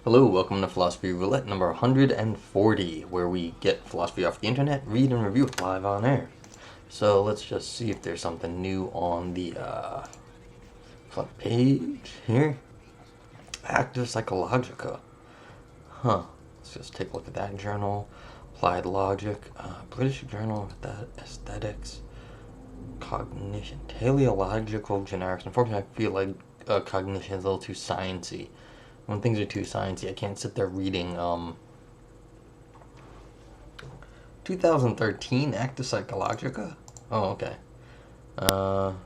Hello, welcome to Philosophy Roulette number 140, where we get philosophy off the internet, read and review it live on air. So let's just see if there's something new on the front page here. Active Psychologica. Let's just take a look at that journal. Applied Logic, British Journal of Aesthetics, Cognition, Teleological Generics. Unfortunately, I feel like cognition is a little too sciencey. When things are too sciencey, I can't sit there reading 2013 Active Psychologica. Oh, okay. And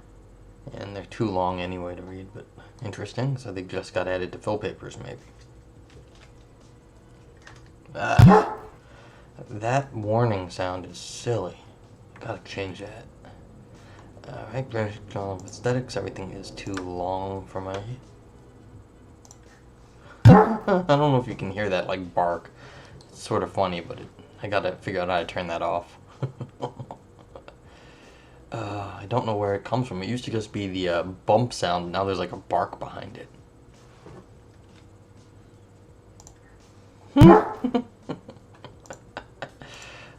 they're too long anyway to read, but interesting. So they just got added to fill papers, maybe. That warning sound is silly. Gotta change that. Alright, British Journal of Aesthetics. Everything is too long for my... I don't know if you can hear that, like, bark. It's sort of funny, but I gotta figure out how to turn that off. I don't know where it comes from. It used to just be the bump sound. Now there's, like, a bark behind it.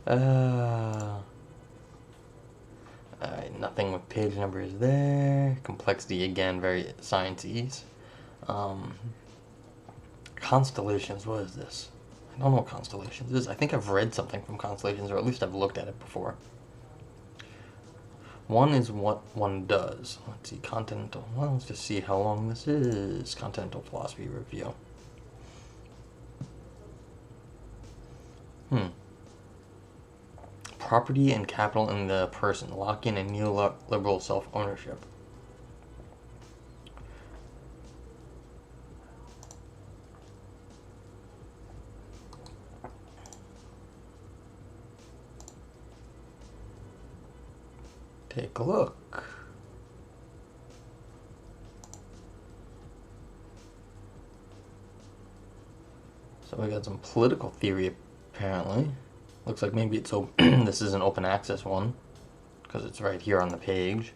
Alright, nothing with page numbers there. Complexity, again, very sciencey. Constellations, what is this? I don't know what constellations is. I think I've read something from constellations, or at least I've looked at it before. One is what one does. Let's see, continental. Well, let's just see how long this is. Continental Philosophy Review. Property and capital in the person. Locke-in and neoliberal self-ownership. Take a look. So we got some political theory, apparently. Looks like maybe it's this is an open access one, because it's right here on the page.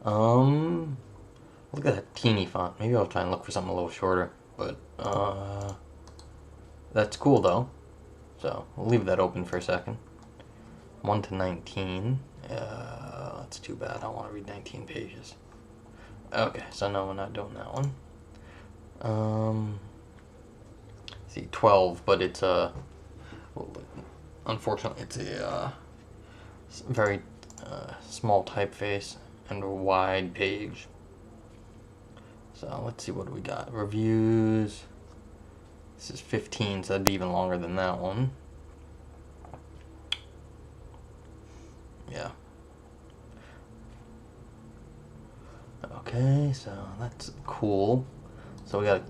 Look at that teeny font. Maybe I'll try and look for something a little shorter, but that's cool though. So we'll leave that open for a second. 1 to 19. That's too bad. I don't want to read 19 pages. Okay, so no, we're not doing that one. See, 12, but it's unfortunately, it's a very small typeface and a wide page. So let's see, what do we got? Reviews. This is 15, so that'd be even longer than that one. Yeah. Okay, so that's cool. So we got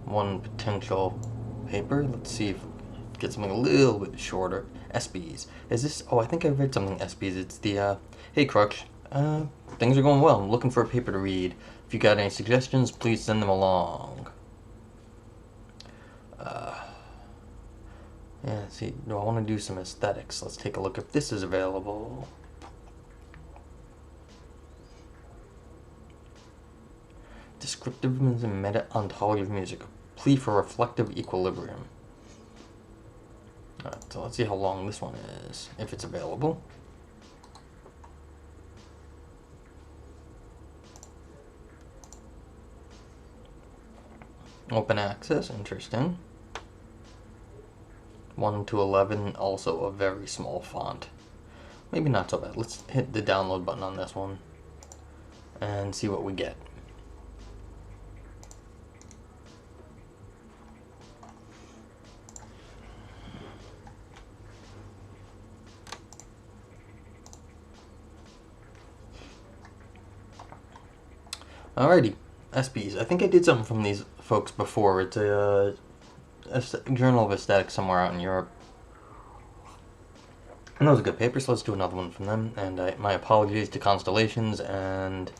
one potential paper. Let's see if we get something a little bit shorter. SBs. Is this... Oh, I think I read something SBs. It's the, hey, Crutch. Things are going well. I'm looking for a paper to read. If you got any suggestions, please send them along. Yeah, let's see. Do I want to do some aesthetics? Let's take a look if this is available. Descriptivism and meta-ontology of music. A plea for reflective equilibrium. Alright, so let's see how long this one is, if it's available. Open access, interesting. 1 to 11, also a very small font. Maybe not so bad. Let's hit the download button on this one and see what we get. Alrighty, SBs. I think I did something from these folks before. It's a Journal of Aesthetics somewhere out in Europe. And that was a good paper, so let's do another one from them. And my apologies to Constellations and...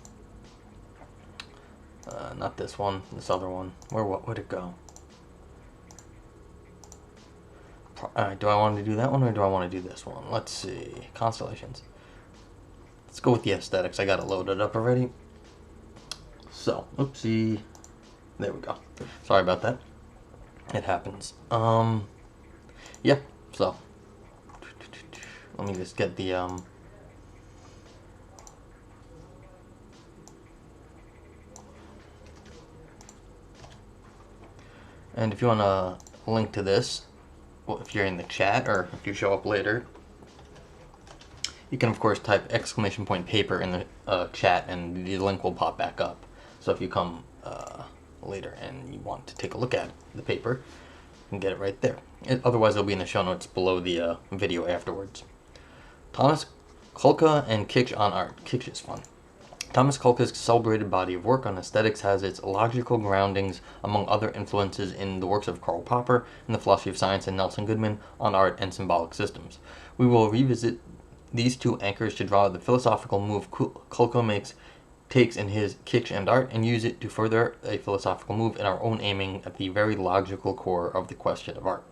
not this one, this other one. Where'd it go? Do I want to do that one or do I want to do this one? Let's see. Constellations. Let's go with the aesthetics. I got it loaded up already. So, oopsie. There we go. Sorry about that. It happens. Yeah, so let me just get the and if you want to link to this, well, if you're in the chat or if you show up later, you can of course type !paper in the chat and the link will pop back up. So if you come later and you want to take a look at the paper, you can get it right there. Otherwise it'll be in the show notes below the video afterwards. Tomas Kulka and Kitsch on art. Kitsch is fun. Tomas Kulka's celebrated body of work on aesthetics has its logical groundings among other influences in the works of Karl Popper and the philosophy of science and Nelson Goodman on art and symbolic systems. We will revisit these two anchors to draw the philosophical move Kulka takes in his Kitsch and art and use it to further a philosophical move in our own aiming at the very logical core of the question of art.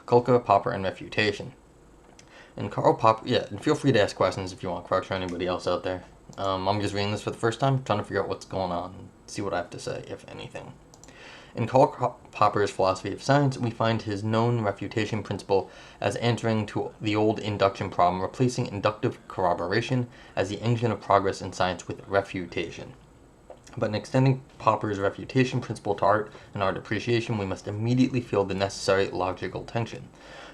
Kulka, Popper, and refutation. And Karl Popper, yeah, and feel free to ask questions if you want, Crux, or anybody else out there. I'm just reading this for the first time, trying to figure out what's going on, and see what I have to say, if anything. In Karl Popper's philosophy of science, we find his known refutation principle as answering to the old induction problem, replacing inductive corroboration as the engine of progress in science with refutation. But in extending Popper's refutation principle to art and art appreciation, we must immediately feel the necessary logical tension.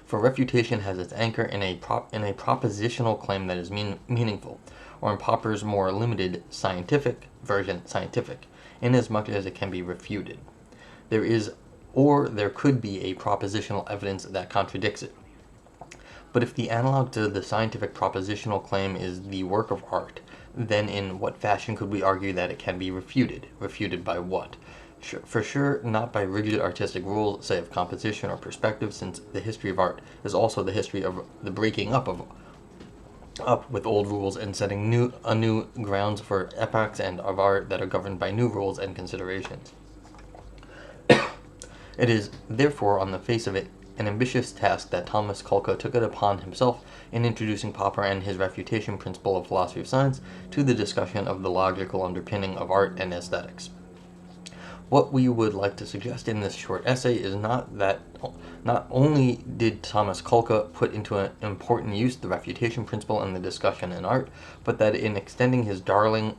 For refutation has its anchor in a propositional claim that is meaningful, or in Popper's more limited scientific version, scientific, inasmuch as it can be refuted. There is, or there could be, a propositional evidence that contradicts it. But if the analog to the scientific propositional claim is the work of art, then in what fashion could we argue that it can be refuted? Refuted by what? For sure, not by rigid artistic rules, say of composition or perspective, since the history of art is also the history of the breaking up with old rules and setting new grounds for epochs and of art that are governed by new rules and considerations. It is, therefore, on the face of it, an ambitious task that Tomas Kulka took it upon himself in introducing Popper and his refutation principle of philosophy of science to the discussion of the logical underpinning of art and aesthetics. What we would like to suggest in this short essay is not only did Tomas Kulka put into an important use the refutation principle in the discussion in art, but that in extending his daring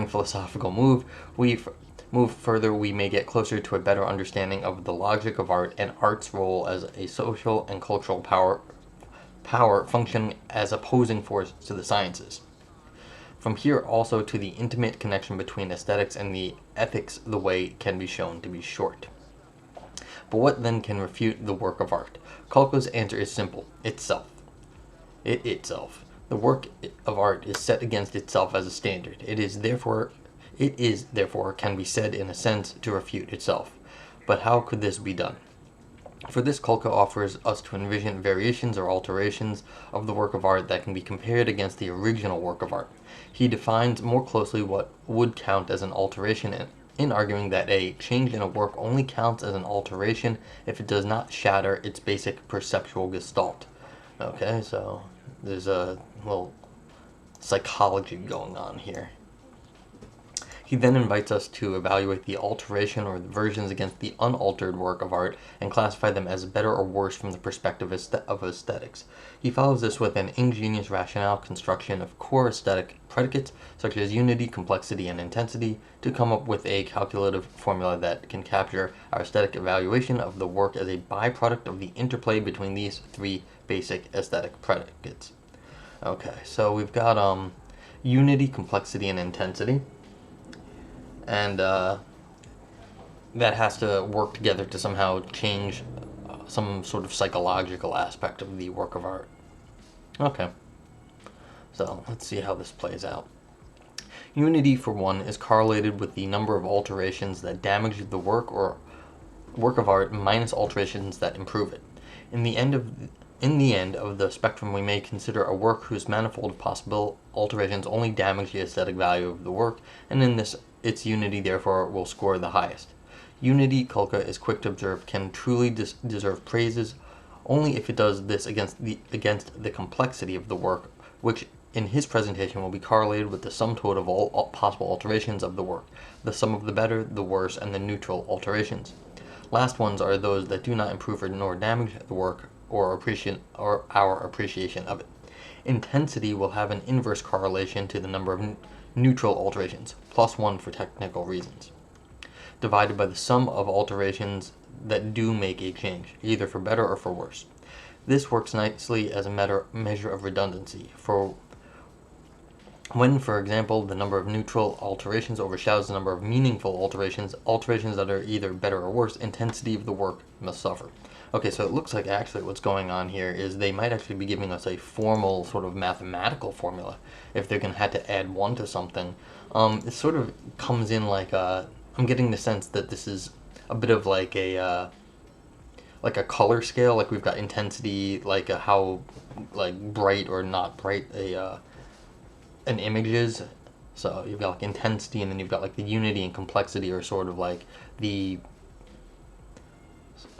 philosophical move, we may get closer to a better understanding of the logic of art and art's role as a social and cultural power functioning as opposing force to the sciences. From here also to the intimate connection between aesthetics and the ethics, the way can be shown to be short. But what then can refute the work of art? Kulka's answer is simple: itself. It itself. The work of art is set against itself as a standard. It is therefore can be said in a sense to refute itself. But how could this be done? For this, Kulka offers us to envision variations or alterations of the work of art that can be compared against the original work of art. He defines more closely what would count as an alteration in arguing that a change in a work only counts as an alteration if it does not shatter its basic perceptual gestalt. Okay, so there's a little psychology going on here. He then invites us to evaluate the alteration or the versions against the unaltered work of art and classify them as better or worse from the perspective of aesthetics. He follows this with an ingenious rationale construction of core aesthetic predicates such as unity, complexity, and intensity to come up with a calculative formula that can capture our aesthetic evaluation of the work as a byproduct of the interplay between these three basic aesthetic predicates. Okay, so we've got unity, complexity, and intensity. And that has to work together to somehow change some sort of psychological aspect of the work of art. Okay, so let's see how this plays out. Unity, for one, is correlated with the number of alterations that damage the work of art minus alterations that improve it. In the end of the spectrum, we may consider a work whose manifold possible alterations only damage the aesthetic value of the work, and in this, its unity therefore will score the highest. Unity, Kulka is quick to observe, can truly deserve praises only if it does this against the complexity of the work, which in his presentation will be correlated with the sum total of all possible alterations of the work, the sum of the better, the worse, and the neutral alterations. Last ones are those that do not improve or nor damage the work or our appreciation of it. Intensity will have an inverse correlation to the number of neutral alterations, +1 for technical reasons, divided by the sum of alterations that do make a change, either for better or for worse. This works nicely as a measure of redundancy. For when, for example, the number of neutral alterations overshadows the number of meaningful alterations that are either better or worse, intensity of the work must suffer. Okay, so it looks like actually what's going on here is they might actually be giving us a formal sort of mathematical formula if they're going to have to add 1 to something. It sort of comes in like I'm getting the sense that this is a bit of like a color scale. Like we've got intensity, like how like bright or not bright an image is. So you've got like intensity, and then you've got like the unity and complexity, or sort of like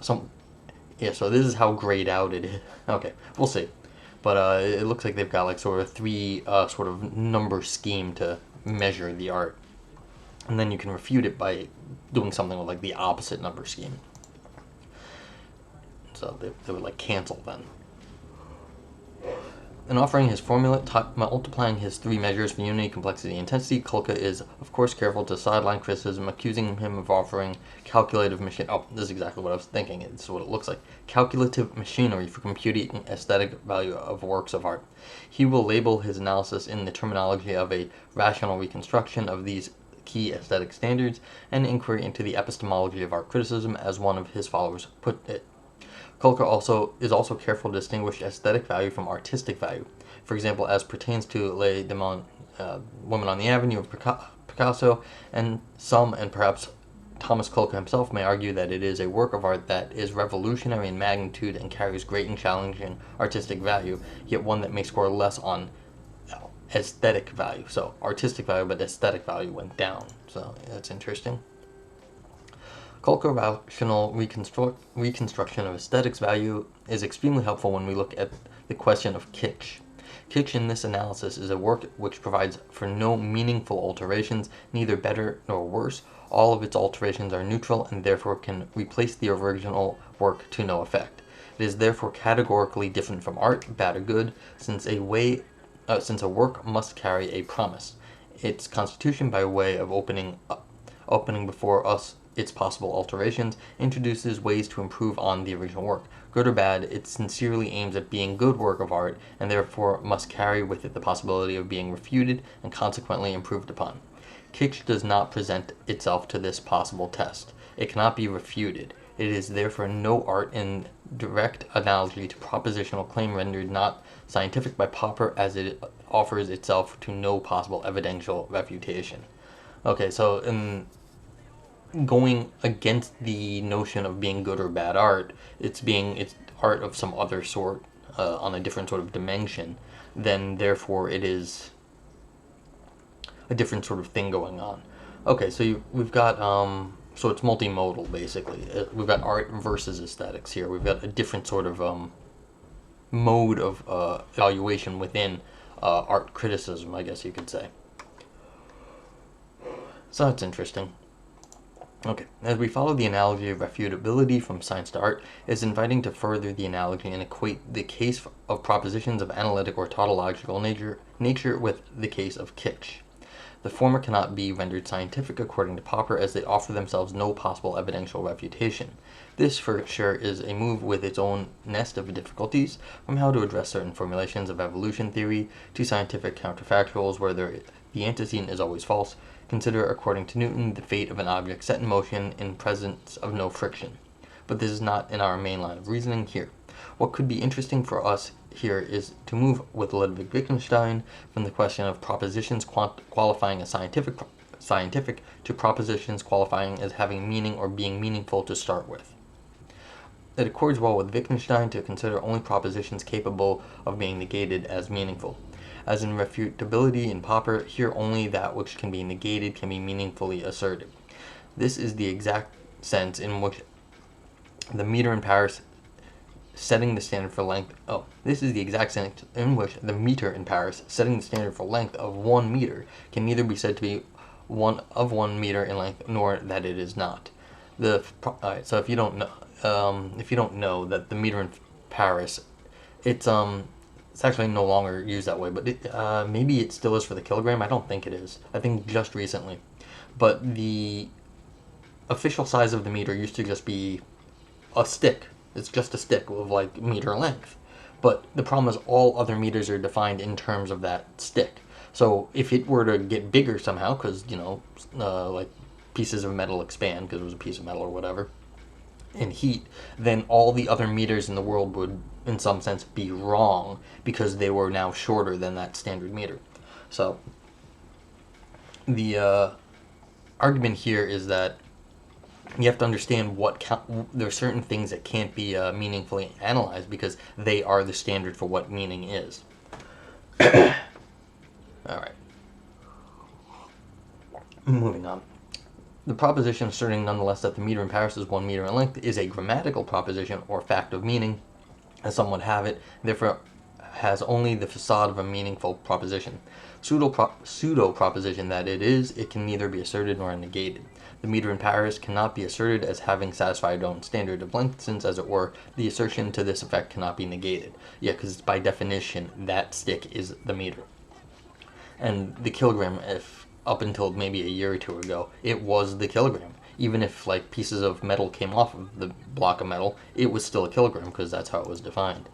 so this is how grayed out it is. Okay, we'll see. But it looks like they've got like sort of 3 sort of number scheme to measure the art. And then you can refute it by doing something with like the opposite number scheme. So they would like cancel then. In offering his formula, multiplying his 3 measures for unity, complexity, and intensity, Kulka is, of course, careful to sideline criticism, accusing him of offering calculative machine. Oh, this is exactly what I was thinking. This is what it looks like. Calculative machinery for computing aesthetic value of works of art. He will label his analysis in the terminology of a rational reconstruction of these key aesthetic standards and inquiry into the epistemology of art criticism, as one of his followers put it. Kulka is also careful to distinguish aesthetic value from artistic value. For example, as pertains to Les Demoiselles, Women on the Avenue of Picasso, and perhaps Tomas Kulka himself may argue that it is a work of art that is revolutionary in magnitude and carries great and challenging artistic value, yet one that may score less on aesthetic value. So artistic value, but aesthetic value went down. So that's interesting. Kulka rational reconstruction of aesthetics value is extremely helpful when we look at the question of kitsch. Kitsch in this analysis is a work which provides for no meaningful alterations, neither better nor worse. All of its alterations are neutral and therefore can replace the original work to no effect. It is therefore categorically different from art, bad or good, since a work must carry a promise. Its constitution, by way of opening before us its possible alterations, introduces ways to improve on the original work. Good or bad, it sincerely aims at being good work of art, and therefore must carry with it the possibility of being refuted and consequently improved upon. Kitsch does not present itself to this possible test. It cannot be refuted. It is therefore no art in direct analogy to propositional claim rendered not scientific by Popper, as it offers itself to no possible evidential refutation. Okay, so in going against the notion of being good or bad art, it's art of some other sort, on a different sort of dimension, then therefore it is a different sort of thing going on. Okay, so we've got so it's multimodal basically. We've got art versus aesthetics here. We've got a different sort of mode of evaluation within art criticism, I guess you could say. So that's interesting. Okay, as we follow the analogy of refutability from science to art, it is inviting to further the analogy and equate the case of propositions of analytic or tautological nature with the case of kitsch. The former cannot be rendered scientific according to Popper, as they offer themselves no possible evidential refutation. This, for sure, is a move with its own nest of difficulties, from how to address certain formulations of evolution theory to scientific counterfactuals where the antecedent is always false. Consider, according to Newton, the fate of an object set in motion in presence of no friction. But this is not in our main line of reasoning here. What could be interesting for us here is to move with Ludwig Wittgenstein from the question of propositions qualifying as scientific to propositions qualifying as having meaning or being meaningful to start with. It accords well with Wittgenstein to consider only propositions capable of being negated as meaningful. As in refutability in Popper, here only that which can be negated can be meaningfully asserted. This is the exact sense in which the meter in Paris setting the standard for length. Oh, this is the exact sentence in which the meter in Paris, setting the standard for length of 1 meter, can neither be said to be 1 meter in length, nor that it is not. So if you don't know that the meter in Paris, it's actually no longer used that way, but maybe it still is for the kilogram. I don't think it is. I think just recently, but the official size of the meter used to just be a stick. It's just a stick of like meter length. But the problem is all other meters are defined in terms of that stick. So if it were to get bigger somehow, because, like pieces of metal expand because it was a piece of metal or whatever, in heat, then all the other meters in the world would, in some sense, be wrong because they were now shorter than that standard meter. So the argument here is that you have to understand there are certain things that can't be meaningfully analyzed because they are the standard for what meaning is. All right. Moving on. The proposition asserting nonetheless that the meter in Paris is 1 meter in length is a grammatical proposition or fact of meaning, as some would have it, therefore has only the facade of a meaningful proposition. Pseudo proposition that it can neither be asserted nor negated. The meter in Paris cannot be asserted as having satisfied its own standard of length, since, as it were, the assertion to this effect cannot be negated. Yeah, because by definition, that stick is the meter. And the kilogram, if up until maybe a year or two ago, it was the kilogram. Even if like pieces of metal came off of the block of metal, it was still a kilogram because that's how it was defined.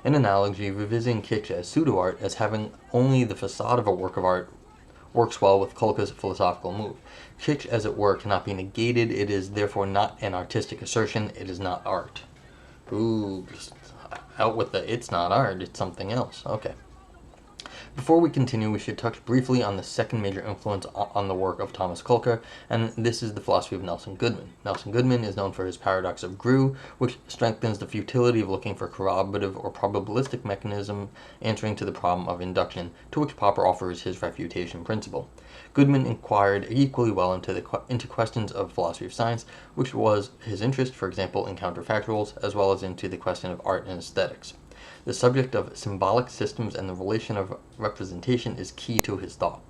An analogy revisiting Kitsch as pseudo-art as having only the facade of a work of art works well with Kulka's philosophical move. Kitsch, as it were, cannot be negated. It is therefore not an artistic assertion. It is not art. Ooh, just out with the it's not art, it's something else. Okay. Before we continue, we should touch briefly on the second major influence on the work of Tomas Kulka, and this is the philosophy of Nelson Goodman. Nelson Goodman is known for his paradox of Grue, which strengthens the futility of looking for corroborative or probabilistic mechanism answering to the problem of induction, to which Popper offers his refutation principle. Goodman inquired equally well into questions of philosophy of science, which was his interest, for example, in counterfactuals, as well as into the question of art and aesthetics. The subject of symbolic systems and the relation of representation is key to his thought.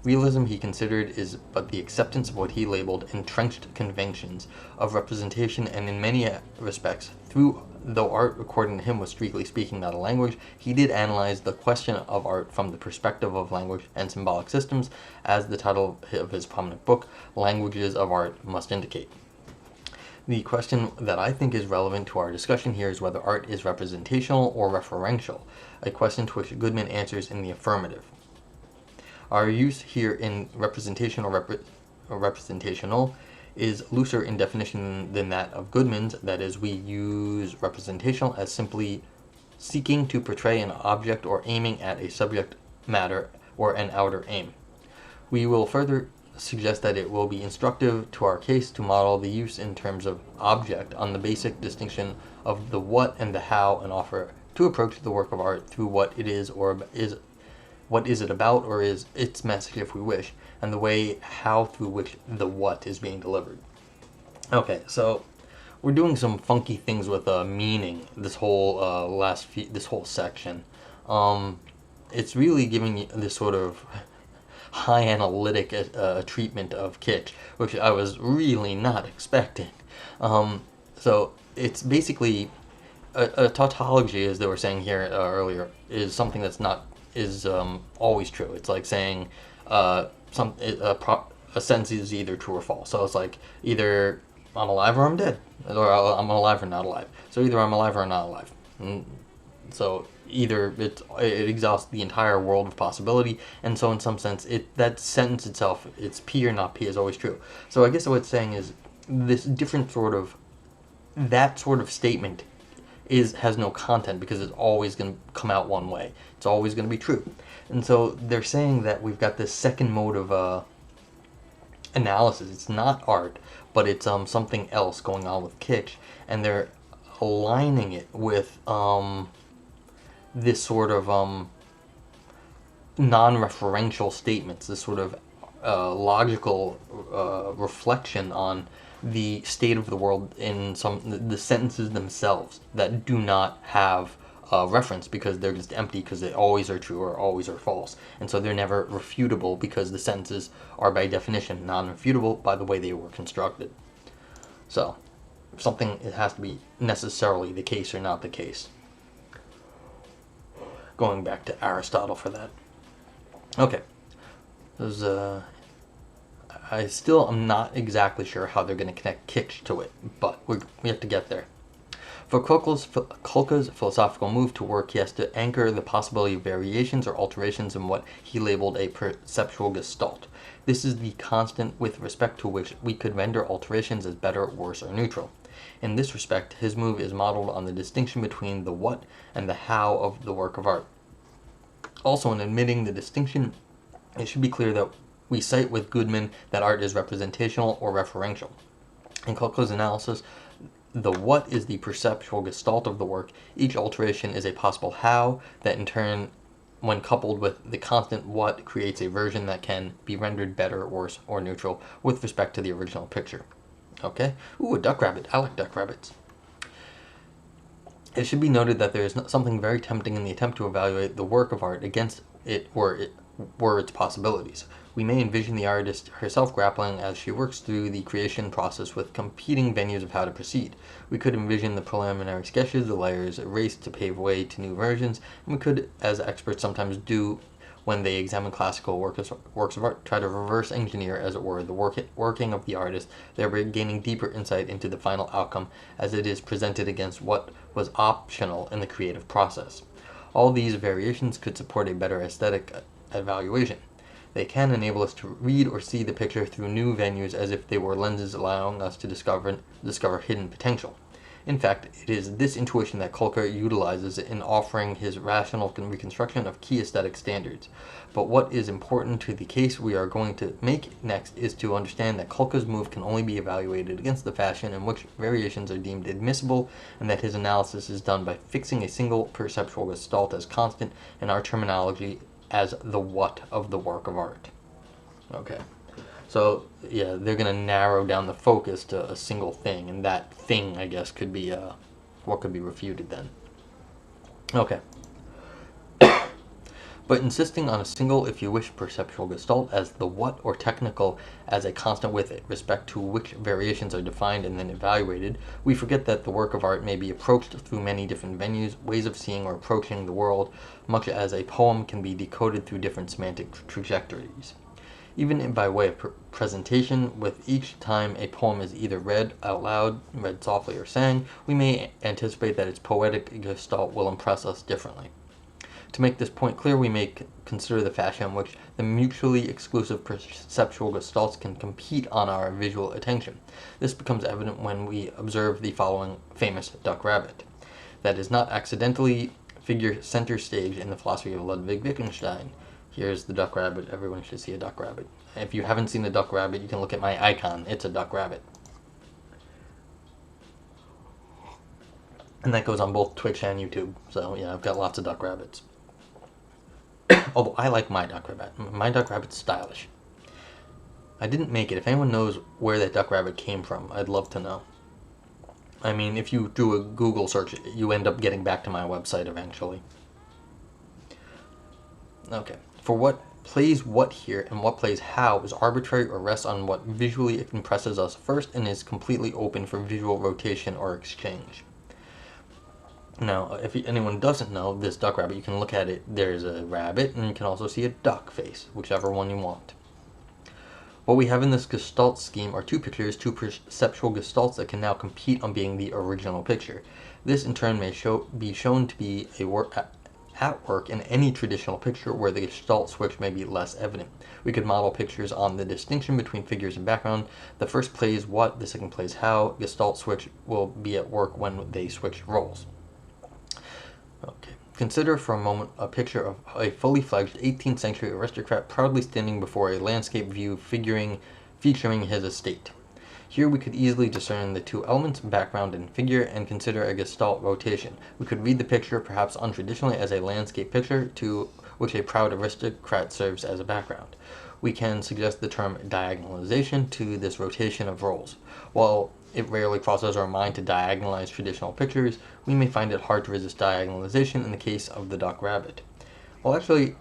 Realism, he considered, is but the acceptance of what he labeled entrenched conventions of representation, and in many respects, though art, according to him, was strictly speaking not a language, he did analyze the question of art from the perspective of language and symbolic systems, as the title of his prominent book, Languages of Art, must indicate. The question that I think is relevant to our discussion here is whether art is representational or referential, a question to which Goodman answers in the affirmative. Our use here in representation or representational is looser in definition than that of Goodman's. That is, we use representational as simply seeking to portray an object or aiming at a subject matter or an outer aim. We will further suggest that it will be instructive to our case to model the use in terms of object on the basic distinction of the what and the how, and offer to approach the work of art through what it is or is what is it about, or is its message if we wish, and the way how through which the what is being delivered. Okay, so we're doing some funky things with meaning this whole this whole section. It's really giving you this sort of high analytic treatment of Kitsch, which I was really not expecting. So it's basically a tautology, as they were saying here earlier, is something that's not always true. It's like saying a sentence is either true or false. So it's like either I'm alive or I'm dead, or I'm alive or not alive. So either I'm alive or I'm not alive. So either it exhausts the entire world of possibility, and so in some sense, that sentence itself, it's P or not P, is always true. So I guess what it's saying is this different sort of, that sort of statement has no content because it's always going to come out one way. It's always going to be true. And so they're saying that we've got this second mode of analysis. It's not art, but it's something else going on with Kitsch, and they're aligning it with this sort of non-referential statements, this sort of logical reflection on the state of the world in the sentences themselves that do not have reference, because they're just empty, because they always are true or always are false, and so they're never refutable, because the sentences are by definition non-refutable by the way they were constructed. So something, it has to be necessarily the case or not the case. Going back to Aristotle for that. Okay. I still am not exactly sure how they're going to connect Kitsch to it, but we have to get there. For Kulka's philosophical move to work, he has to anchor the possibility of variations or alterations in what he labeled a perceptual gestalt. This is the constant with respect to which we could render alterations as better, worse, or neutral. In this respect, his move is modeled on the distinction between the what and the how of the work of art. Also, in admitting the distinction, it should be clear that we cite with Goodman that art is representational or referential. In Kulka's analysis, the what is the perceptual gestalt of the work. Each alteration is a possible how that in turn, when coupled with the constant what, creates a version that can be rendered better, worse, or neutral with respect to the original picture. Okay? Ooh, a duck rabbit. I like duck rabbits. It should be noted that there is something very tempting in the attempt to evaluate the work of art against it were its possibilities. We may envision the artist herself grappling as she works through the creation process with competing venues of how to proceed. We could envision the preliminary sketches, the layers erased to pave way to new versions, and we could, as experts sometimes do when they examine classical works of art, try to reverse engineer, as it were, the working of the artist, thereby gaining deeper insight into the final outcome as it is presented against what was optional in the creative process. All these variations could support a better aesthetic evaluation. They can enable us to read or see the picture through new venues as if they were lenses allowing us to discover hidden potential. In fact, it is this intuition that Kulka utilizes in offering his rational reconstruction of key aesthetic standards. But what is important to the case we are going to make next is to understand that Kulka's move can only be evaluated against the fashion in which variations are deemed admissible, and that his analysis is done by fixing a single perceptual gestalt as constant in our terminology as the what of the work of art. Okay. So, yeah, they're going to narrow down the focus to a single thing, and that thing, I guess, could be what could be refuted then. Okay. But insisting on a single, if you wish, perceptual gestalt as the what, or technical as a constant with respect to which variations are defined and then evaluated, we forget that the work of art may be approached through many different venues, ways of seeing or approaching the world, much as a poem can be decoded through different semantic trajectories. Even by way of presentation, with each time a poem is either read out loud, read softly, or sang, we may anticipate that its poetic gestalt will impress us differently. To make this point clear, we may consider the fashion in which the mutually exclusive perceptual gestalts can compete on our visual attention. This becomes evident when we observe the following famous duck rabbit. That is not accidentally figure center stage in the philosophy of Ludwig Wittgenstein. Here's the duck rabbit. Everyone should see a duck rabbit. If you haven't seen a duck rabbit, you can look at my icon. It's a duck rabbit. And that goes on both Twitch and YouTube. So, yeah, I've got lots of duck rabbits. Although I like my duck rabbit. My duck rabbit's stylish. I didn't make it. If anyone knows where that duck rabbit came from, I'd love to know. I mean, if you do a Google search, you end up getting back to my website eventually. Okay. For what plays what here and what plays how is arbitrary or rests on what visually impresses us first and is completely open for visual rotation or exchange. Now, if anyone doesn't know this duck rabbit, you can look at it. There's a rabbit, and you can also see a duck face, whichever one you want. What we have in this gestalt scheme are two pictures, two perceptual gestalts that can now compete on being the original picture. This, in turn, may be shown to be at work in any traditional picture where the gestalt switch may be less evident. We could model pictures on the distinction between figures and background. The first plays what, the second plays how. Gestalt switch will be at work when they switch roles. Okay. Consider for a moment a picture of a fully fledged 18th century aristocrat proudly standing before a landscape view featuring his estate. Here we could easily discern the two elements, background and figure, and consider a gestalt rotation. We could read the picture perhaps untraditionally as a landscape picture to which a proud aristocrat serves as a background. We can suggest the term diagonalization to this rotation of roles. While it rarely crosses our mind to diagonalize traditional pictures, we may find it hard to resist diagonalization in the case of the duck rabbit. Well, actually,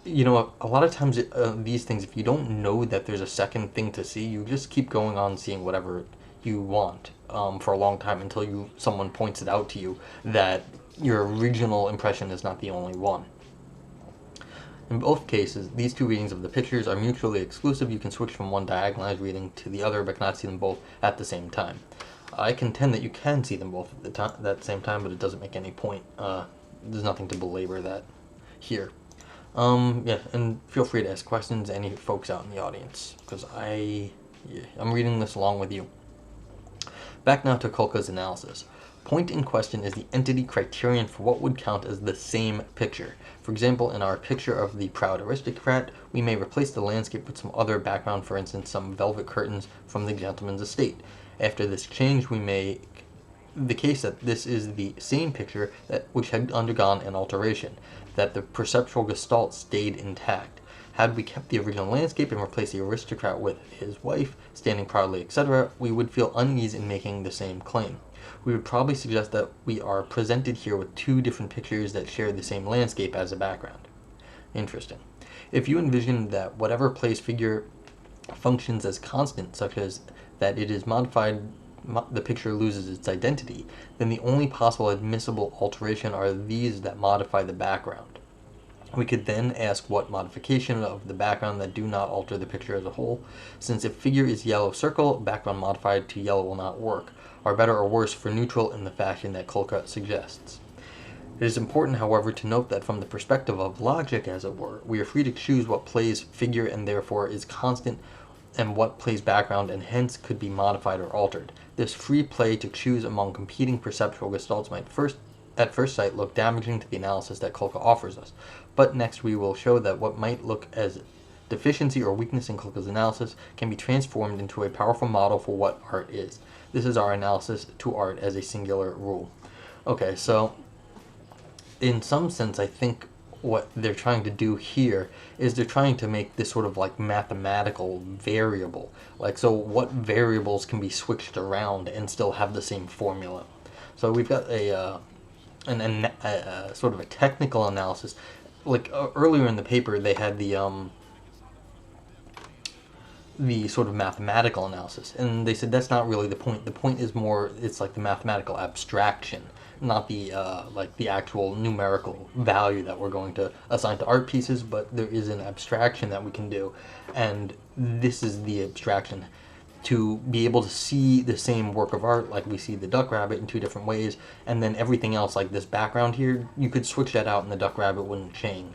you know, a lot of times these things, if you don't know that there's a second thing to see, you just keep going on seeing whatever you want for a long time until someone points it out to you that your original impression is not the only one. In both cases, these two readings of the pictures are mutually exclusive. You can switch from one diagonalized reading to the other, but cannot see them both at the same time. I contend that you can see them both at the same time, but it doesn't make any point. There's nothing to belabor that here. Yeah, and feel free to ask questions, any folks out in the audience, because I'm reading this along with you. Back now to Kulka's analysis. Point in question is the entity criterion for what would count as the same picture. For example, in our picture of the proud aristocrat, we may replace the landscape with some other background, for instance, some velvet curtains from the gentleman's estate. After this change, we make the case that this is the same picture which had undergone an alteration, that the perceptual gestalt stayed intact. Had we kept the original landscape and replaced the aristocrat with his wife, standing proudly, etc., we would feel unease in making the same claim. We would probably suggest that we are presented here with two different pictures that share the same landscape as a background. Interesting. If you envision that whatever place figure functions as constant, such as that it is modified, the picture loses its identity, then the only possible admissible alteration are these that modify the background. We could then ask what modification of the background that do not alter the picture as a whole, since if figure is yellow circle, background modified to yellow will not work, are better or worse for neutral in the fashion that Kulka suggests. It is important, however, to note that from the perspective of logic, as it were, we are free to choose what plays figure and therefore is constant, and what plays background and hence could be modified or altered. This free play to choose among competing perceptual gestalts might at first sight look damaging to the analysis that Kulka offers us, but next we will show that what might look as deficiency or weakness in Kulka's analysis can be transformed into a powerful model for what art is. This is our analysis to art as a singular rule. Okay, so in some sense, I think what they're trying to do here is they're trying to make this sort of like mathematical variable. Like, so what variables can be switched around and still have the same formula? So we've got a sort of a technical analysis. Like earlier in the paper, they had the sort of mathematical analysis, and they said that's not really the point. The point is more, it's like the mathematical abstraction, not the like the actual numerical value that we're going to assign to art pieces, but there is an abstraction that we can do, and this is the abstraction. To be able to see the same work of art, like we see the duck rabbit in two different ways, and then everything else, like this background here, you could switch that out and the duck rabbit wouldn't change.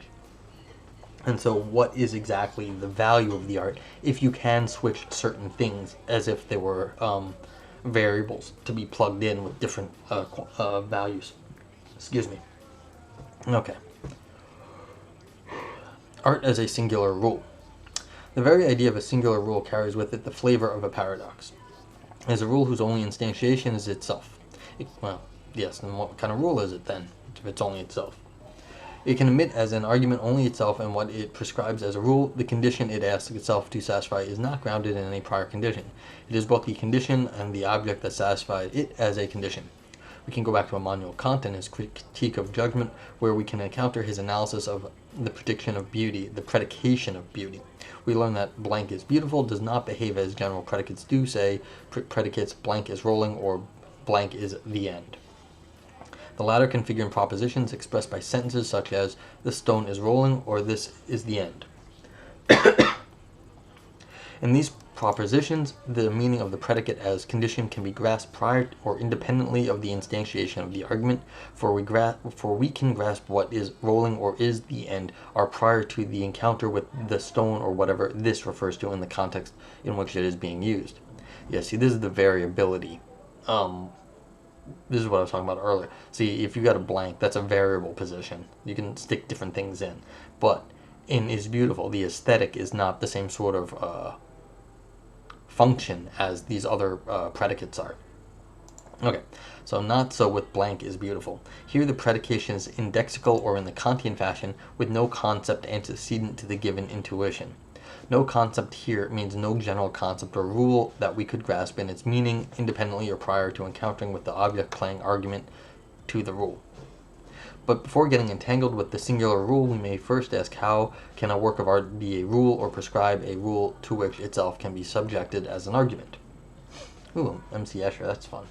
And so what is exactly the value of the art if you can switch certain things as if they were variables to be plugged in with different values? Excuse me. Okay. Art as a singular rule. The very idea of a singular rule carries with it the flavor of a paradox. It is a rule whose only instantiation is itself. Well, yes, and what kind of rule is it then, if it's only itself? It can admit as an argument only itself, and what it prescribes as a rule, the condition it asks itself to satisfy is not grounded in any prior condition. It is both the condition and the object that satisfies it as a condition. We can go back to Immanuel Kant and his critique of judgment, where we can encounter his analysis of the prediction of beauty, the predication of beauty. We learn that blank is beautiful does not behave as general predicates do, say predicates blank is rolling or blank is the end. The latter can figure in propositions expressed by sentences such as the stone is rolling or this is the end. In these propositions, the meaning of the predicate as condition can be grasped prior or independently of the instantiation of the argument, for we can grasp what is rolling or is the end are prior to the encounter with the stone or whatever this refers to in the context in which it is being used. Yeah, see, this is the variability. This is what I was talking about earlier. See, if you got a blank, that's a variable position. You can stick different things in. But in Is Beautiful, the aesthetic is not the same sort of function as these other predicates are. Okay, so not so with blank is beautiful. Here the predication is indexical or in the Kantian fashion, with no concept antecedent to the given intuition. No concept here means no general concept or rule that we could grasp in its meaning independently or prior to encountering with the object playing argument to the rule. But before getting entangled with the singular rule, we may first ask, how can a work of art be a rule or prescribe a rule to which itself can be subjected as an argument? Ooh, MC Escher, that's fun.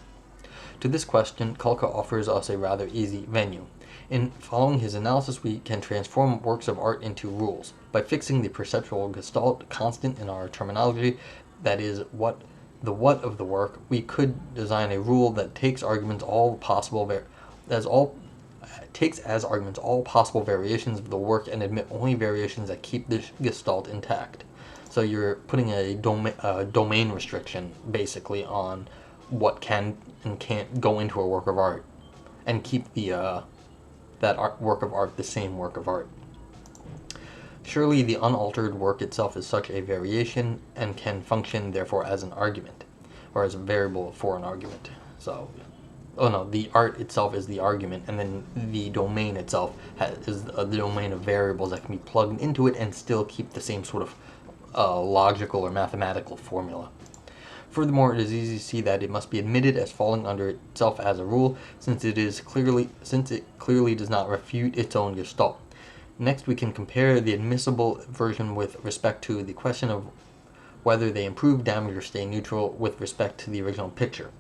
To this question, Kulka offers us a rather easy venue. In following his analysis, we can transform works of art into rules. By fixing the perceptual gestalt constant in our terminology, that is, what of the work, we could design a rule that takes arguments takes as arguments all possible variations of the work and admit only variations that keep the gestalt intact. So you're putting a domain restriction, basically, on what can and can't go into a work of art, and keep work of art the same work of art. Surely the unaltered work itself is such a variation, and can function, therefore, as an argument, or as a variable for an argument. So, the art itself is the argument, and then the domain itself is the domain of variables that can be plugged into it and still keep the same sort of logical or mathematical formula. Furthermore, it is easy to see that it must be admitted as falling under itself as a rule, since it clearly does not refute its own gestalt. Next, we can compare the admissible version with respect to the question of whether they improve, damage, or stay neutral with respect to the original picture.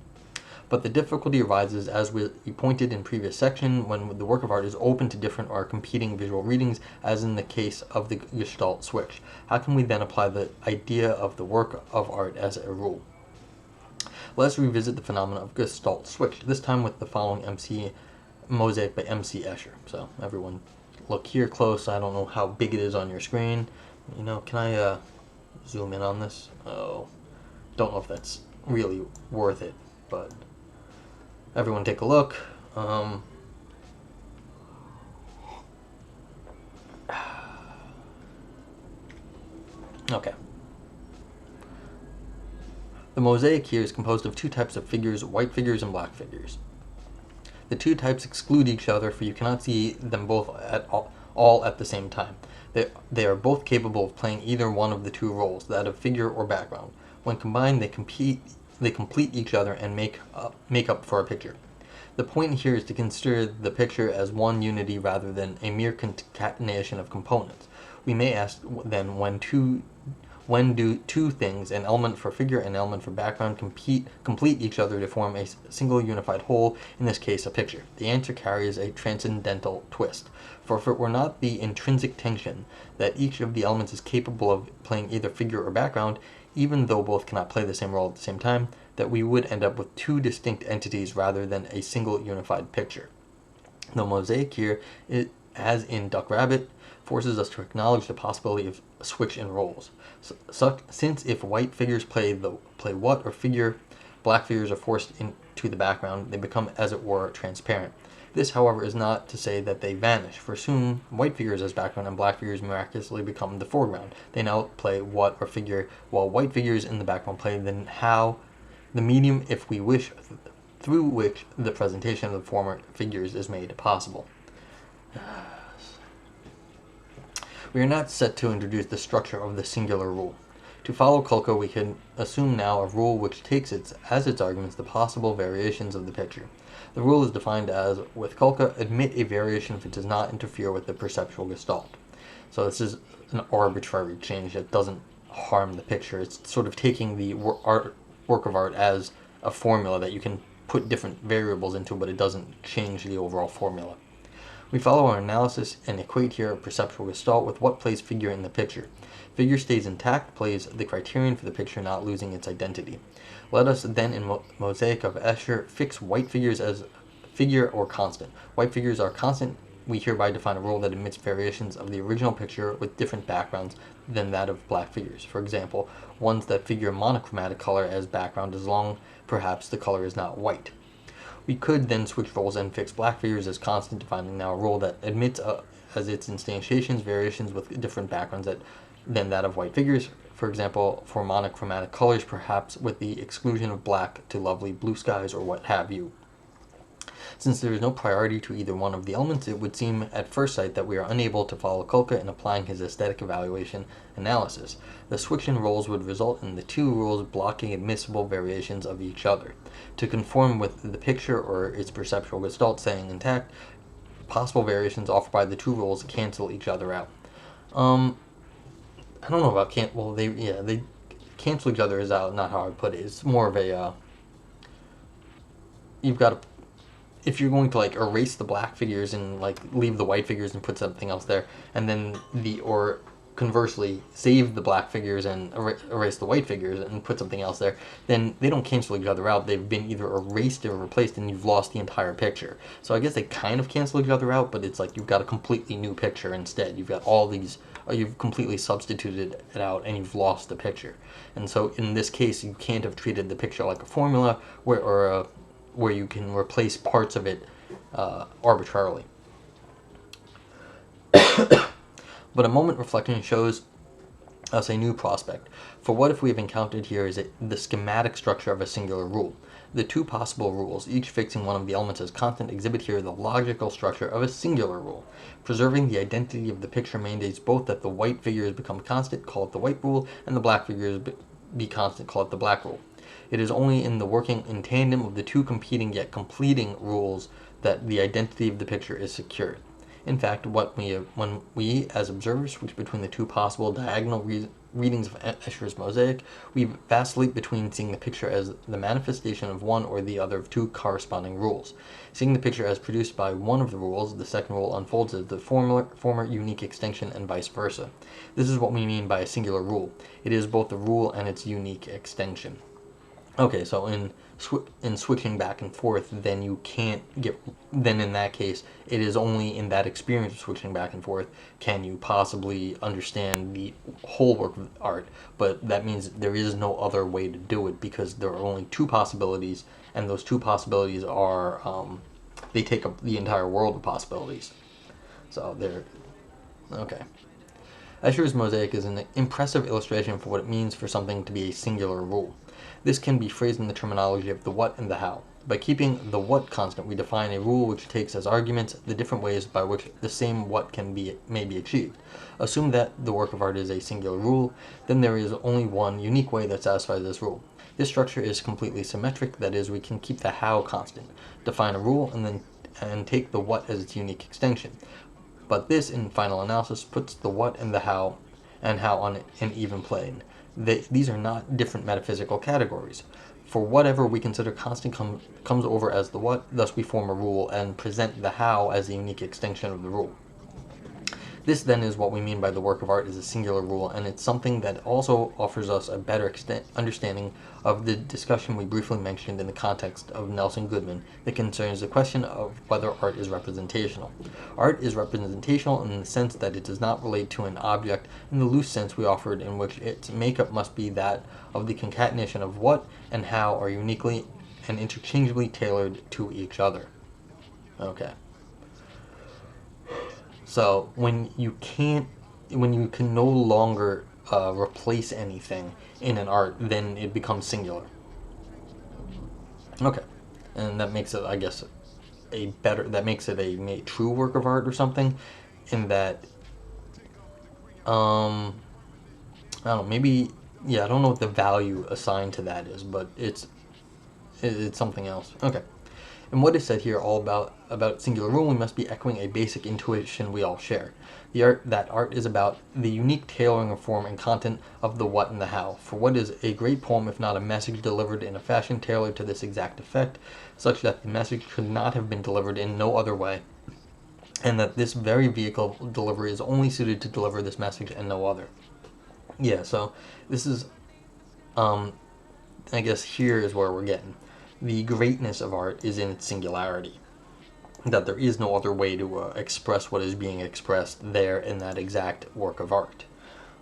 But the difficulty arises, as we pointed in previous section, when the work of art is open to different or competing visual readings, as in the case of the Gestalt switch. How can we then apply the idea of the work of art as a rule? Let's revisit the phenomenon of Gestalt switch, this time with the following mosaic by MC Escher. So everyone look here close. I don't know how big it is on your screen. Can I zoom in on this? Oh, don't know if that's really worth it, but everyone take a look. Okay. The mosaic here is composed of two types of figures, white figures and black figures. The two types exclude each other, for you cannot see them both all at the same time. They are both capable of playing either one of the two roles, that of figure or background. When combined, they complete each other and make up for a picture. The point here is to consider the picture as one unity rather than a mere concatenation of components. We may ask then, when do two things, an element for figure and an element for background, complete each other to form a single unified whole, in this case a picture? The answer carries a transcendental twist. For if it were not the intrinsic tension that each of the elements is capable of playing either figure or background, even though both cannot play the same role at the same time, that we would end up with two distinct entities rather than a single unified picture. The mosaic here, as in Duck Rabbit, forces us to acknowledge the possibility of a switch in roles. Since if white figures play what, or black figures are forced into the background, they become, as it were, transparent. This, however, is not to say that they vanish, for soon white figures as background and black figures miraculously become the foreground. They now play what or figure, while white figures in the background play the medium, if we wish, through which the presentation of the former figures is made possible. We are not set to introduce the structure of the singular rule. To follow Kulka, we can assume now a rule which takes as its arguments the possible variations of the picture. The rule is defined as, with Kulka, admit a variation if it does not interfere with the perceptual gestalt. So this is an arbitrary change that doesn't harm the picture. It's sort of taking the work of art as a formula that you can put different variables into, but it doesn't change the overall formula. We follow our analysis and equate here a perceptual gestalt with what plays figure in the picture. Figure stays intact, plays the criterion for the picture not losing its identity. Let us then, in mosaic of Escher, fix white figures as figure or constant. White figures are constant. We hereby define a rule that admits variations of the original picture with different backgrounds than that of black figures. For example, ones that figure monochromatic color as background, as long, perhaps, the color is not white. We could then switch roles and fix black figures as constant, defining now a rule that admits as its instantiations, variations with different backgrounds than that of white figures. For example, for monochromatic colors, perhaps with the exclusion of black to lovely blue skies or what have you. Since there is no priority to either one of the elements, it would seem at first sight that we are unable to follow Kulka in applying his aesthetic evaluation analysis. The switch-in roles would result in the two rules blocking admissible variations of each other. To conform with the picture or its perceptual gestalt staying intact, possible variations offered by the two rules cancel each other out. I don't know about they cancel each other is out, not how I put it. It's more of a, you've got to, if you're going to like erase the black figures and like leave the white figures and put something else there, and then or conversely save the black figures and erase the white figures and put something else there, then they don't cancel each other out. They've been either erased or replaced, and you've lost the entire picture. So I guess they kind of cancel each other out, but it's like you've got a completely new picture instead. You've got all these, you've completely substituted it out, and you've lost the picture. And so in this case, you can't have treated the picture like a formula where you can replace parts of it arbitrarily. But a moment reflection shows us a new prospect. For what if we have encountered here is the schematic structure of a singular rule? The two possible rules, each fixing one of the elements as constant, exhibit here the logical structure of a singular rule. Preserving the identity of the picture mandates both that the white figures become constant, call it the white rule, and the black figures be constant, call it the black rule. It is only in the working in tandem of the two competing yet completing rules that the identity of the picture is secured. In fact, when we, as observers, switch between the two possible diagonal readings of Escher's mosaic, we vacillate between seeing the picture as the manifestation of one or the other of two corresponding rules. Seeing the picture as produced by one of the rules, the second rule unfolds as the former unique extension and vice versa. This is what we mean by a singular rule. It is both the rule and its unique extension. Okay, so in switching back and forth, then you can't get, then in that case, it is only in that experience of switching back and forth can you possibly understand the whole work of art, but that means there is no other way to do it because there are only two possibilities, and those two possibilities are, they take up the entire world of possibilities. So okay. Escher's mosaic is an impressive illustration for what it means for something to be a singular rule. This can be phrased in the terminology of the what and the how. By keeping the what constant, we define a rule which takes as arguments the different ways by which the same what may be achieved. Assume that the work of art is a singular rule, then there is only one unique way that satisfies this rule. This structure is completely symmetric, that is, we can keep the how constant, define a rule, and take the what as its unique extension. But this, in final analysis, puts the what and the how on an even plane. These are not different metaphysical categories. For whatever we consider constant comes over as the what, thus we form a rule and present the how as the unique extension of the rule. This then is what we mean by the work of art is a singular rule, and it's something that also offers us a better understanding of the discussion we briefly mentioned in the context of Nelson Goodman that concerns the question of whether art is representational. Art is representational in the sense that it does not relate to an object in the loose sense we offered, in which its makeup must be that of the concatenation of what and how are uniquely and interchangeably tailored to each other. Okay. So when you can no longer replace anything in an art, then it becomes singular. Okay, and that makes it, I guess, that makes it a true work of art or something, in that, I don't know, maybe, yeah, I don't know what the value assigned to that is, but it's something else. Okay. And what is said here all about singular rule, we must be echoing a basic intuition we all share. That art is about the unique tailoring of form and content of the what and the how. For what is a great poem if not a message delivered in a fashion tailored to this exact effect, such that the message could not have been delivered in no other way, and that this very vehicle of delivery is only suited to deliver this message and no other. Yeah, so this is, I guess here is where we're getting. The greatness of art is in its singularity, that there is no other way to express what is being expressed there in that exact work of art.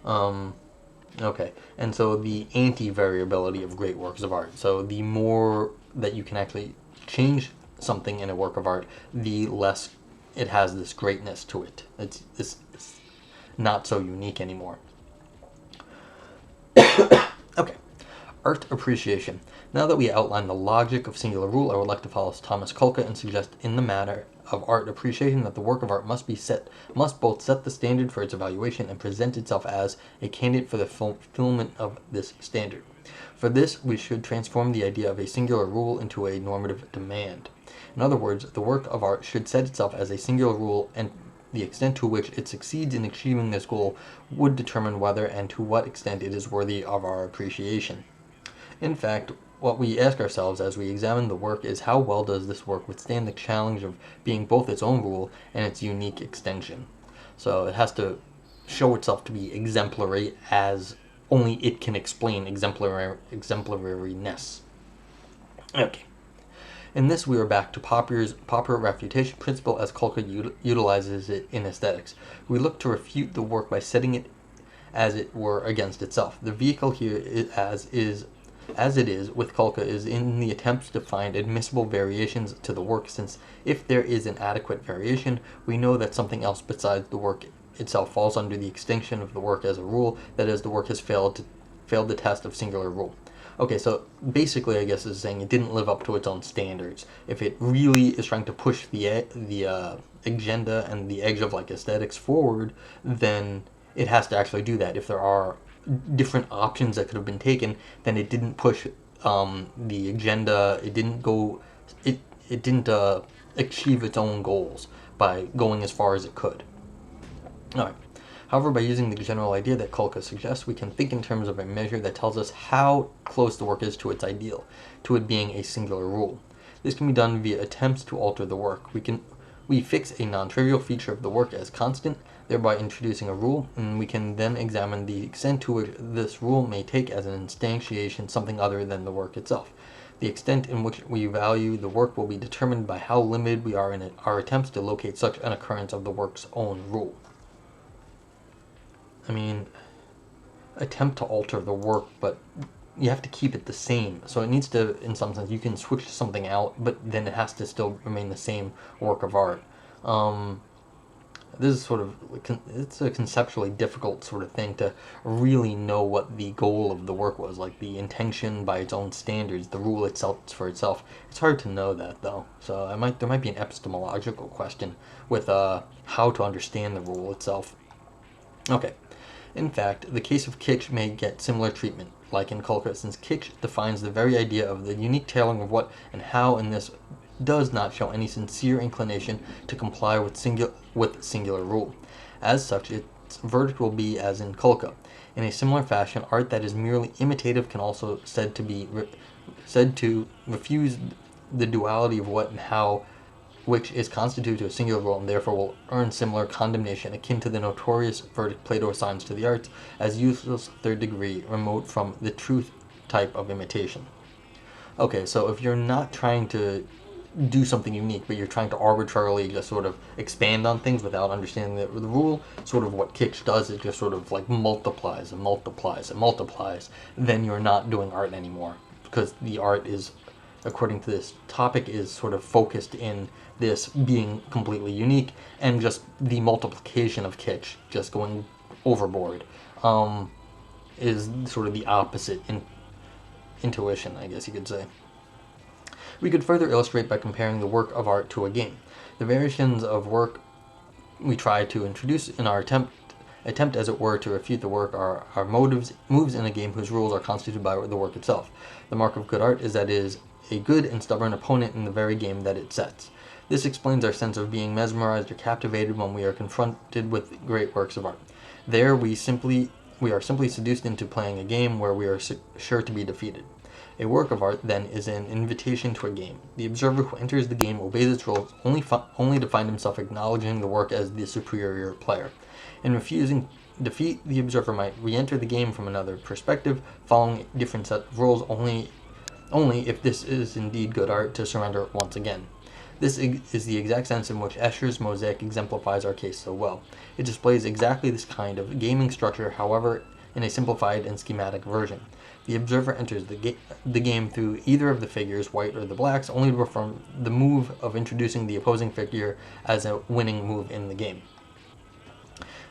Okay, and so the anti-variability of great works of art. So the more that you can actually change something in a work of art, the less it has this greatness to it. It's not so unique anymore. Okay, art appreciation. Now that we outlined the logic of singular rule, I would like to follow Tomas Kulka and suggest in the matter of art appreciation that the work of art must both set the standard for its evaluation and present itself as a candidate for the fulfillment of this standard. For this, we should transform the idea of a singular rule into a normative demand. In other words, the work of art should set itself as a singular rule, and the extent to which it succeeds in achieving this goal would determine whether and to what extent it is worthy of our appreciation. In fact, what we ask ourselves as we examine the work is how well does this work withstand the challenge of being both its own rule and its unique extension. So it has to show itself to be exemplary as only it can explain exemplariness. Okay. In this, we are back to Popper's refutation principle as Kulka utilizes it in aesthetics. We look to refute the work by setting it, as it were, against itself. The vehicle here, as it is with Kulka, is in the attempts to find admissible variations to the work, since if there is an adequate variation, we know that something else besides the work itself falls under the extinction of the work as a rule, that is, the work has failed the test of singular rule. Okay, so basically, I guess it's saying it didn't live up to its own standards. If it really is trying to push the agenda and the edge of like aesthetics forward, then it has to actually do that. If there are different options that could have been taken, then it didn't push the agenda. It didn't go. It didn't achieve its own goals by going as far as it could. All right. However, by using the general idea that Kulka suggests, we can think in terms of a measure that tells us how close the work is to its ideal, to it being a singular rule. This can be done via attempts to alter the work. We fix a non-trivial feature of the work as constant, thereby introducing a rule, and we can then examine the extent to which this rule may take as an instantiation something other than the work itself. The extent in which we value the work will be determined by how limited we are in our attempts to locate such an occurrence of the work's own rule. I mean, attempt to alter the work, but you have to keep it the same. So it needs to, in some sense, you can switch something out, but then it has to still remain the same work of art. This is sort of, it's a conceptually difficult sort of thing to really know what the goal of the work was, like the intention by its own standards, the rule itself for itself. It's hard to know that, though. So there might be an epistemological question with how to understand the rule itself. Okay. In fact, the case of Kitsch may get similar treatment, like in Kulka, since Kitsch defines the very idea of the unique tailoring of what and how in this does not show any sincere inclination to comply with singular rule. As such, its verdict will be as in Kulka. In a similar fashion, art that is merely imitative can also said to refuse the duality of what and how, which is constituted to a singular rule, and therefore will earn similar condemnation akin to the notorious verdict Plato assigns to the arts as useless third degree, remote from the truth type of imitation. Okay, so if you're not trying to do something unique, but you're trying to arbitrarily just sort of expand on things without understanding the rule, sort of what Kitsch does, it just sort of like multiplies and multiplies and multiplies, then you're not doing art anymore, because the art is, according to this topic, is sort of focused in this being completely unique, and just the multiplication of Kitsch, just going overboard, is sort of the opposite intuition, I guess you could say. We could further illustrate by comparing the work of art to a game. The variations of work we try to introduce in our attempt as it were to refute the work are moves in a game whose rules are constituted by the work itself. The mark of good art is that it is a good and stubborn opponent in the very game that it sets. This explains our sense of being mesmerized or captivated when we are confronted with great works of art. There we are simply seduced into playing a game where we are sure to be defeated. A work of art, then, is an invitation to a game. The observer who enters the game obeys its rules only to find himself acknowledging the work as the superior player. In refusing defeat, the observer might re-enter the game from another perspective, following a different set of rules only if this is indeed good art, to surrender once again. This is the exact sense in which Escher's mosaic exemplifies our case so well. It displays exactly this kind of gaming structure, however, in a simplified and schematic version. The observer enters the game through either of the figures, white or the blacks, only to perform the move of introducing the opposing figure as a winning move in the game.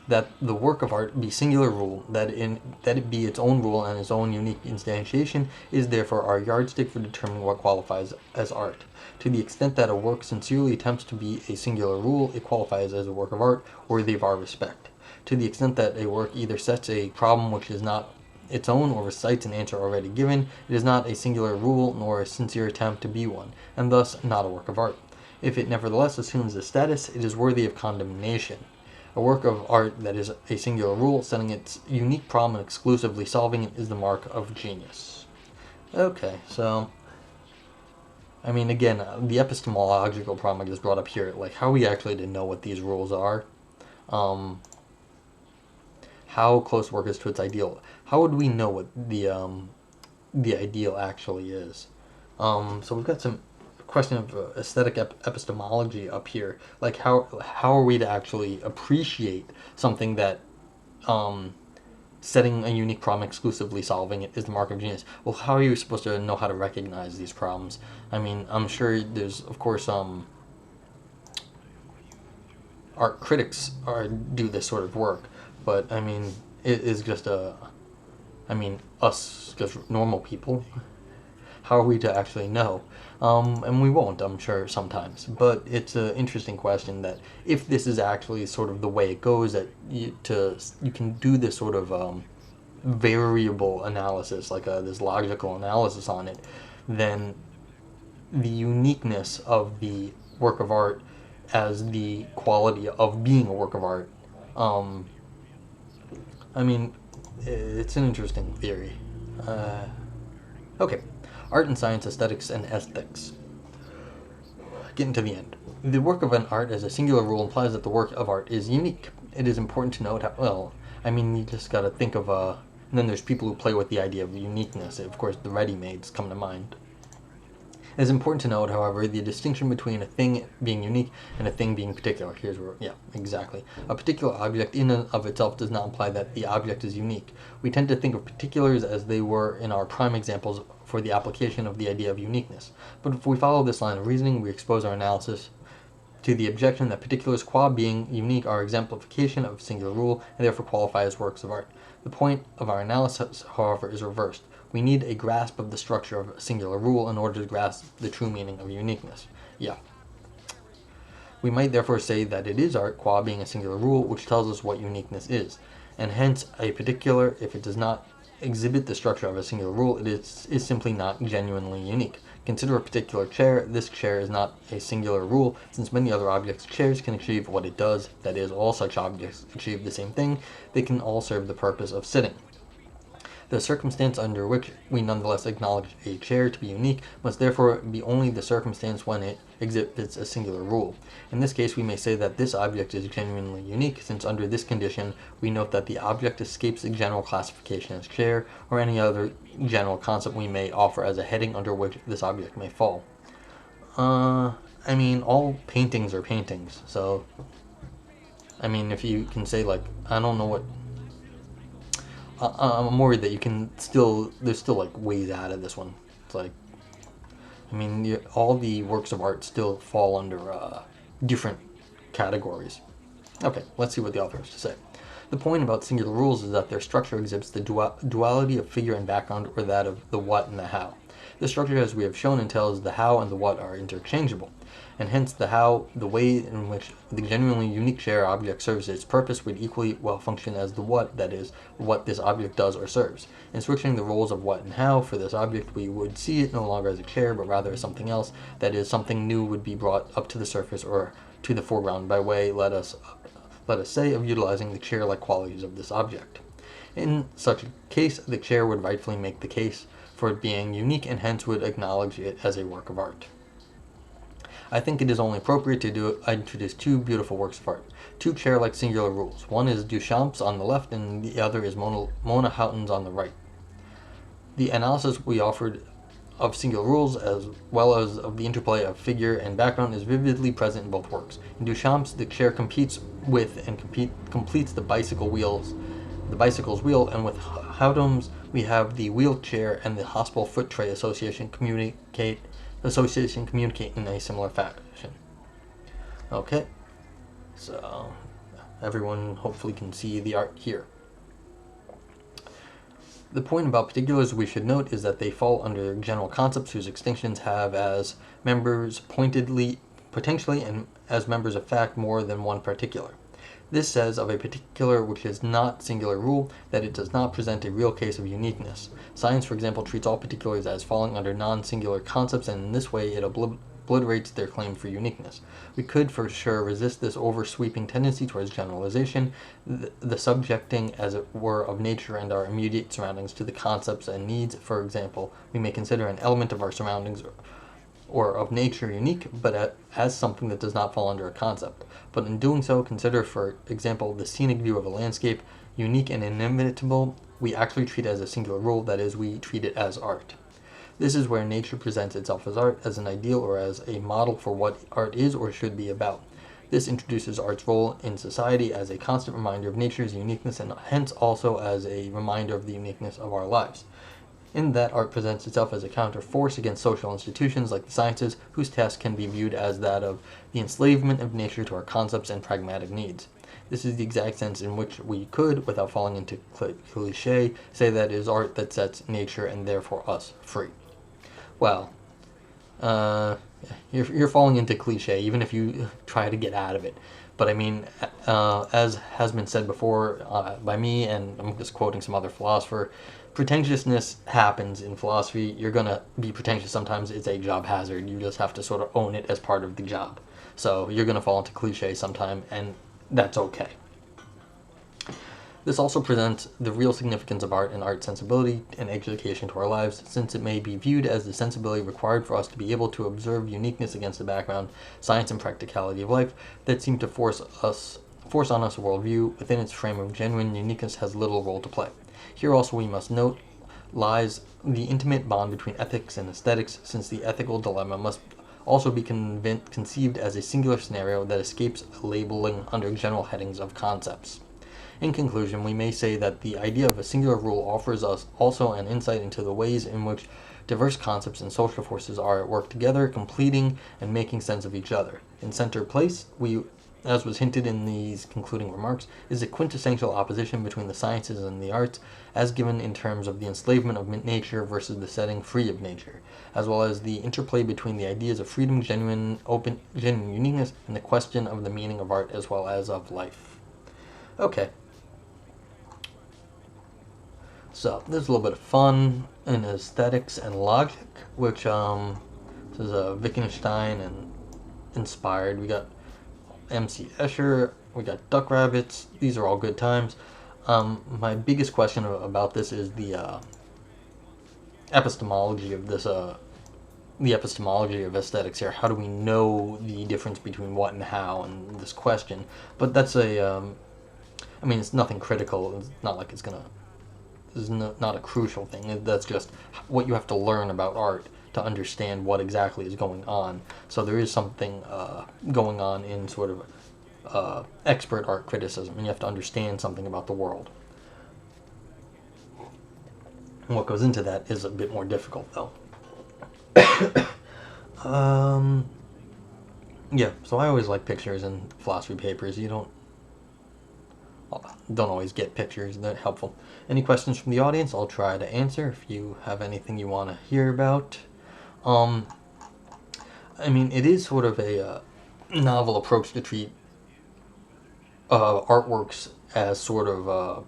That the work of art be singular rule, that it be its own rule and its own unique instantiation, is therefore our yardstick for determining what qualifies as art. To the extent that a work sincerely attempts to be a singular rule, it qualifies as a work of art worthy of our respect. To the extent that a work either sets a problem which is not its own or recites an answer already given, it is not a singular rule nor a sincere attempt to be one, and thus not a work of art. If it nevertheless assumes this status, it is worthy of condemnation. A work of art that is a singular rule, setting its unique problem and exclusively solving it, is the mark of genius. Okay, so, I mean, again, the epistemological problem I just brought up here, like how are we actually to know what these rules are? How close work is to its ideal? How would we know what the ideal actually is? So we've got some question of aesthetic epistemology up here. Like how are we to actually appreciate something that setting a unique problem, exclusively solving it, is the mark of genius? Well, how are you supposed to know how to recognize these problems? I mean, I'm sure there's, of course, art critics do this sort of work, but I mean, it is just us, just normal people. How are we to actually know? And we won't, I'm sure, sometimes. But it's an interesting question that if this is actually sort of the way it goes, that you can do this sort of variable analysis, like this logical analysis on it, then the uniqueness of the work of art as the quality of being a work of art, I mean, it's an interesting theory. Okay. Art and science, aesthetics, and ethics. Getting to the end. The work of an art as a singular rule implies that the work of art is unique. It is important to note how, well, I mean, you just gotta think of, and then there's people who play with the idea of uniqueness. Of course, the ready-mades come to mind. It is important to note, however, the distinction between a thing being unique and a thing being particular. Here's where, yeah, exactly. A particular object in and of itself does not imply that the object is unique. We tend to think of particulars as they were in our prime examples for the application of the idea of uniqueness. But if we follow this line of reasoning, we expose our analysis to the objection that particulars qua being unique are exemplification of a singular rule and therefore qualify as works of art. The point of our analysis, however, is reversed. We need a grasp of the structure of a singular rule in order to grasp the true meaning of uniqueness. Yeah. We might therefore say that it is art qua being a singular rule, which tells us what uniqueness is, and hence a particular, if it does not exhibit the structure of a singular rule, it is simply not genuinely unique. Consider a particular chair. This chair is not a singular rule, since many other objects' chairs can achieve what it does, that is, all such objects achieve the same thing. They can all serve the purpose of sitting. The circumstance under which we nonetheless acknowledge a chair to be unique must therefore be only the circumstance when it exhibits a singular rule. In this case, we may say that this object is genuinely unique, since under this condition we note that the object escapes the general classification as chair, or any other general concept we may offer as a heading under which this object may fall. I mean, all paintings are paintings, so, I mean, if you can say, like, I don't know what, I'm worried that you can still, there's still like ways out of this one. It's like, I mean, all the works of art still fall under different categories. Okay, let's see what the author has to say. The point about singular rules is that their structure exhibits the duality of figure and background, or that of the what and the how. The structure, as we have shown, entails the how and the what are interchangeable, and hence the how, the way in which the genuinely unique chair object serves its purpose, would equally well function as the what, that is, what this object does or serves. In switching the roles of what and how for this object, we would see it no longer as a chair, but rather as something else, that is, something new would be brought up to the surface or to the foreground by way, let us say, of utilizing the chair-like qualities of this object. In such a case, the chair would rightfully make the case for it being unique, and hence would acknowledge it as a work of art. I think it is only appropriate to introduce two beautiful works of art, two chair-like singular rules. One is Duchamp's on the left, and the other is Mona Houghton's on the right. The analysis we offered of singular rules, as well as of the interplay of figure and background, is vividly present in both works. In Duchamp's, the chair competes with and completes the bicycle wheels the bicycle's wheel, and with Howdoms we have the wheelchair and the Hospital Foot Tray Association communicate in a similar fashion. Okay, so everyone hopefully can see the art here. The point about particulars we should note is that they fall under general concepts whose extinctions have as members potentially, and as members of fact, more than one particular. This says of a particular which is not singular rule that it does not present a real case of uniqueness. Science, for example, treats all particulars as falling under non-singular concepts, and in this way it obliterates their claim for uniqueness. We could for sure resist this oversweeping tendency towards generalization, the subjecting, as it were, of nature and our immediate surroundings to the concepts and needs. For example, we may consider an element of our surroundings or of nature unique, but as something that does not fall under a concept. But in doing so, consider, for example, the scenic view of a landscape, unique and inimitable, we actually treat it as a singular rule, that is, we treat it as art. This is where nature presents itself as art, as an ideal or as a model for what art is or should be about. This introduces art's role in society as a constant reminder of nature's uniqueness, and hence also as a reminder of the uniqueness of our lives. In that, art presents itself as a counter-force against social institutions like the sciences, whose task can be viewed as that of the enslavement of nature to our concepts and pragmatic needs. This is the exact sense in which we could, without falling into cliché, say that it is art that sets nature and therefore us free. Well, you're falling into cliché, even if you try to get out of it. But I mean, as has been said before by me, and I'm just quoting some other philosopher, pretentiousness happens in philosophy. You're going to be pretentious sometimes. It's a job hazard. You just have to sort of own it as part of the job. So you're going to fall into cliché sometime, and that's okay. This also presents the real significance of art and art sensibility and education to our lives, since it may be viewed as the sensibility required for us to be able to observe uniqueness against the background, science, and practicality of life that seem to force on us a worldview. Within its frame of genuine uniqueness has little role to play. Here also we must note lies the intimate bond between ethics and aesthetics, since the ethical dilemma must also be conceived as a singular scenario that escapes labeling under general headings of concepts. In conclusion, we may say that the idea of a singular rule offers us also an insight into the ways in which diverse concepts and social forces are at work together, completing and making sense of each other. In center place, as was hinted in these concluding remarks, is a quintessential opposition between the sciences and the arts, as given in terms of the enslavement of nature versus the setting free of nature, as well as the interplay between the ideas of freedom, genuine uniqueness, and the question of the meaning of art as well as of life. Okay. So, there's a little bit of fun in aesthetics and logic, which this is Wittgenstein and inspired. We got M.C. Escher, we got Duck Rabbits. These are all good times. My biggest question about this is the epistemology of this, the epistemology of aesthetics here. How do we know the difference between what and how in this question? But that's it's nothing critical. It's not like it's gonna... This is not a crucial thing. That's just what you have to learn about art to understand what exactly is going on. So there is something going on in sort of expert art criticism, and you have to understand something about the world. And what goes into that is a bit more difficult, though. Yeah, so I always like pictures in philosophy papers. You don't always get pictures. They're helpful. Any questions from the audience? I'll try to answer if you have anything you want to hear about. It is sort of a novel approach to treat artworks as sort of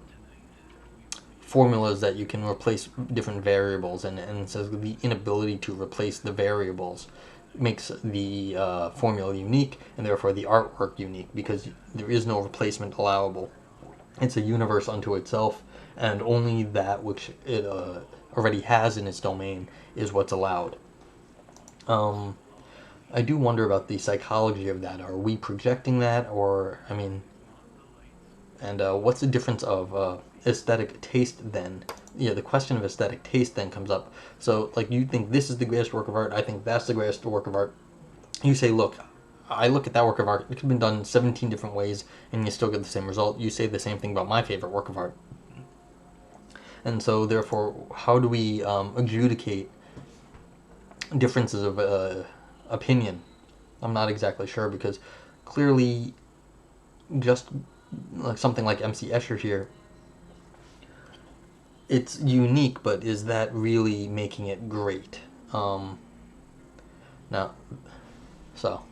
formulas that you can replace different variables, and it says the inability to replace the variables makes the formula unique, and therefore the artwork unique, because there is no replacement allowable. It's a universe unto itself, and only that which it already has in its domain is what's allowed. I do wonder about the psychology of that. Are we projecting that, or, what's the difference of aesthetic taste then? Yeah, the question of aesthetic taste then comes up. So, like, you think this is the greatest work of art, I think that's the greatest work of art. You say, look, I look at that work of art, it could have been done 17 different ways, and you still get the same result. You say the same thing about my favorite work of art, And so, therefore, how do we adjudicate differences of opinion? I'm not exactly sure, because clearly, just like something like MC Escher here, it's unique, but is that really making it great? Now, so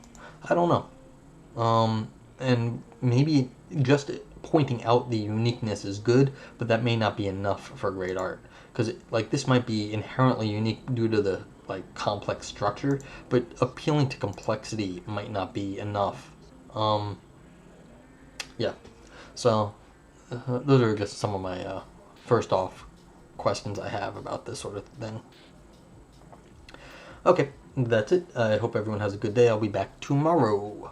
I don't know. And maybe just pointing out the uniqueness is good, but that may not be enough for great art. Because like this might be inherently unique due to the like complex structure, but appealing to complexity might not be enough. Yeah. So those are just some of my first off questions I have about this sort of thing. Okay, that's it. I hope everyone has a good day. I'll be back tomorrow.